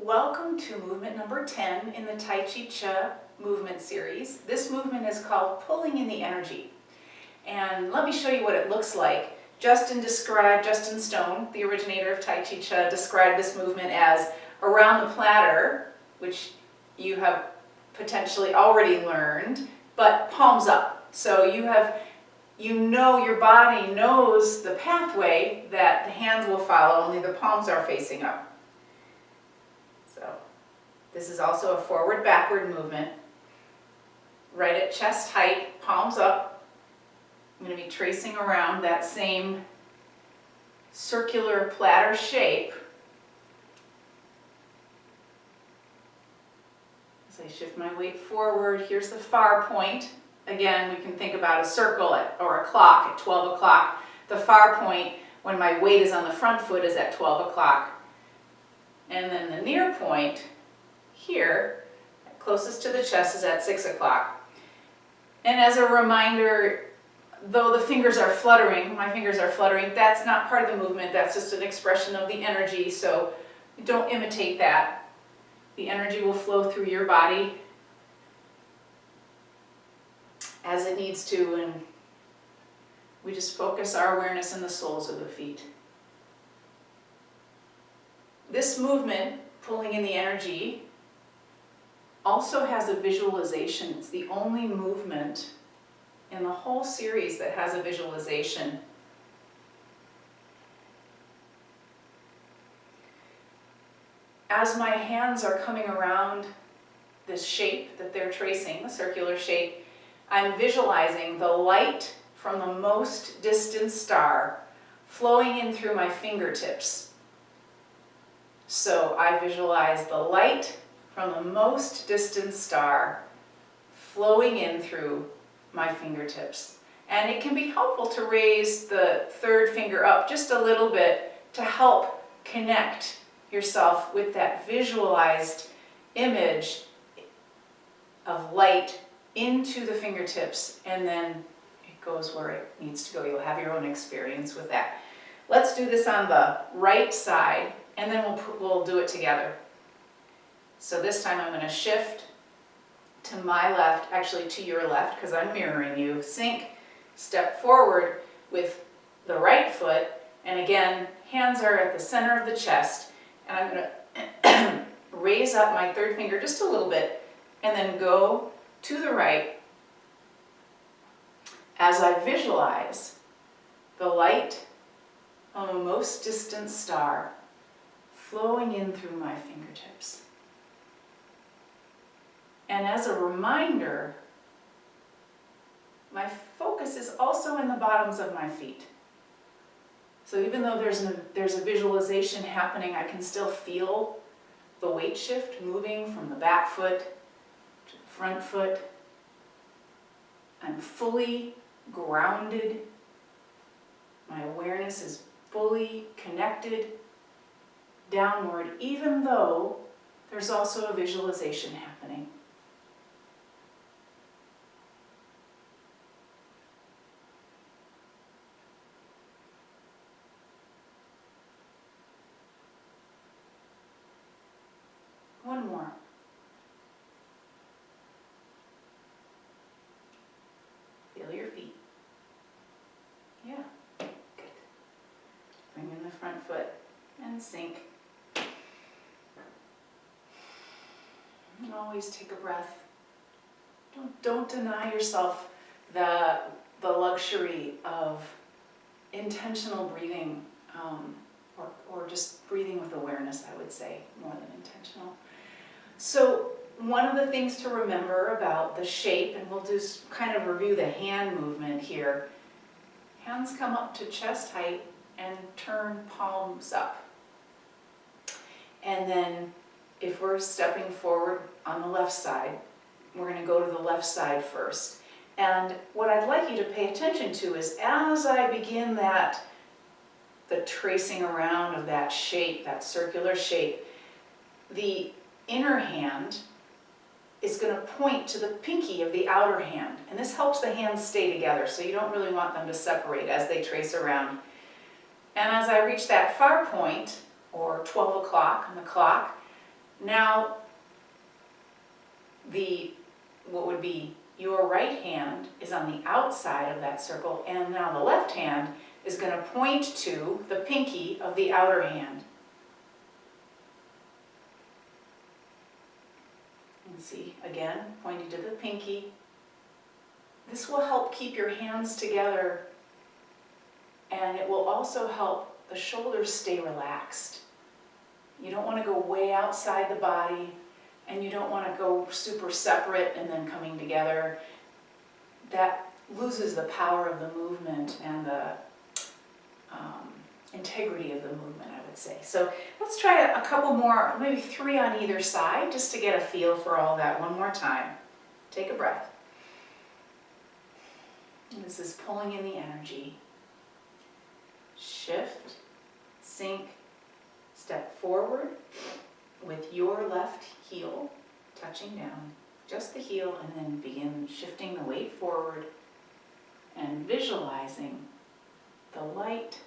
Welcome to movement number 10 in the Tai Chi Chih movement series. This movement is called Pulling in the Energy. And let me show you what it looks like. Justin Stone, the originator of Tai Chi Chih, described this movement as around the platter, which you have potentially already learned, but palms up. So your body knows the pathway that the hands will follow, only the palms are facing up. So this is also a forward-backward movement. Right at chest height, palms up. I'm going to be tracing around that same circular platter shape. As I shift my weight forward, here's the far point. Again, we can think about a circle or a clock at 12 o'clock. The far point, when my weight is on the front foot, is at 12 o'clock. And then the near point here, closest to the chest, is at 6 o'clock. And as a reminder, though the fingers are fluttering, my fingers are fluttering, that's not part of the movement, that's just an expression of the energy, so don't imitate that. The energy will flow through your body as it needs to, and we just focus our awareness in the soles of the feet. This movement, pulling in the energy, also has a visualization. It's the only movement in the whole series that has a visualization. As my hands are coming around this shape that they're tracing, the circular shape, I'm visualizing the light from the most distant star flowing in through my fingertips. So I visualize the light from the most distant star flowing in through my fingertips. And it can be helpful to raise the third finger up just a little bit to help connect yourself with that visualized image of light into the fingertips, and then it goes where it needs to go. You'll have your own experience with that. Let's do this on the right side, and then we'll do it together. So this time I'm going to shift to my left, actually to your left, because I'm mirroring you. Sink, step forward with the right foot, and again, hands are at the center of the chest, and I'm going to raise up my third finger just a little bit, and then go to the right as I visualize the light on the most distant star flowing in through my fingertips. And as a reminder, my focus is also in the bottoms of my feet. So even though there's a visualization happening, I can still feel the weight shift moving from the back foot to the front foot. I'm fully grounded. My awareness is fully connected downward, even though there's also a visualization happening. One more. Feel your feet. Yeah, good. Bring in the front foot and sink. And always take a breath. Don't deny yourself the luxury of intentional breathing, or just breathing with awareness, I would say, more than intentional. So one of the things to remember about the shape, and we'll do kind of review the hand movement here. Hands come up to chest height and turn palms up. And then if we're stepping forward on the left side, we're going to go to the left side first. And what I'd like you to pay attention to is as I begin the tracing around of that shape, that circular shape, the inner hand is going to point to the pinky of the outer hand. And this helps the hands stay together, so you don't really want them to separate as they trace around. And as I reach that far point, or 12 o'clock on the clock, Now, what would be your right hand is on the outside of that circle, and now the left hand is going to point to the pinky of the outer hand. And see, again, pointing to the pinky. This will help keep your hands together, and it will also help the shoulders stay relaxed. You don't want to go way outside the body, and you don't want to go super separate and then coming together. That loses the power of the movement and the integrity of the movement, I would say. So let's try a couple more, maybe 3 on either side, just to get a feel for all that one more time. Take a breath. And this is pulling in the energy. Shift, sink, step forward with your left heel touching down, just the heel, and then begin shifting the weight forward and visualizing the light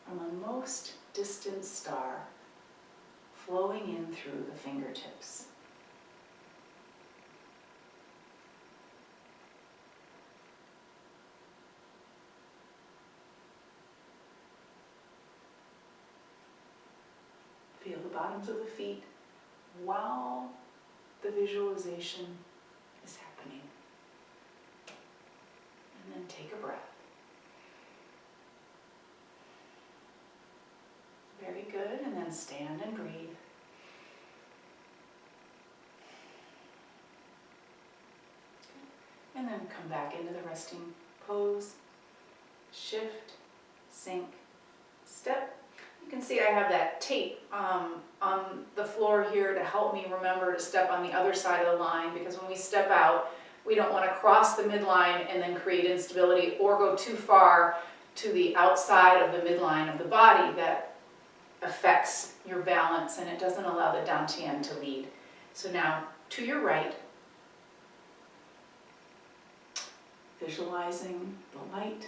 from the most distant star flowing in through the fingertips. Feel the bottoms of the feet while the visualization is happening. And then take a breath. Very good, and then stand and breathe. And then come back into the resting pose. Shift, sink, step. You can see I have that tape on the floor here to help me remember to step on the other side of the line, because when we step out, we don't want to cross the midline and then create instability or go too far to the outside of the midline of the body. That affects your balance and it doesn't allow the dantian to lead. So now to your right, visualizing the light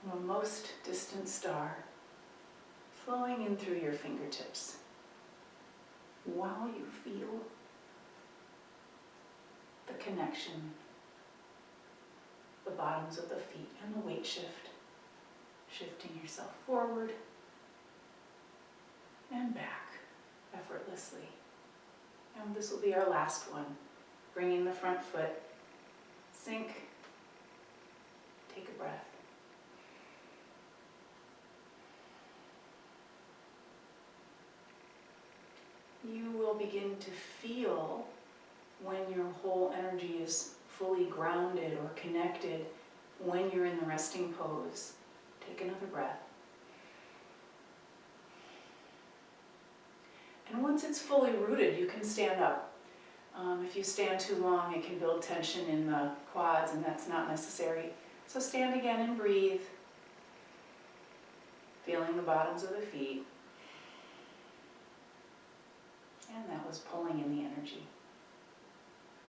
from the most distant star flowing in through your fingertips while you feel the connection, the bottoms of the feet and the weight shift, shifting yourself forward and back effortlessly. And this will be our last one. Bringing the front foot, sink, take a breath. You will begin to feel when your whole energy is fully grounded or connected when you're in the resting pose. Take another breath. And once it's fully rooted, you can stand up. If you stand too long, it can build tension in the quads, and that's not necessary. So stand again and breathe, feeling the bottoms of the feet. And that was pulling in the energy.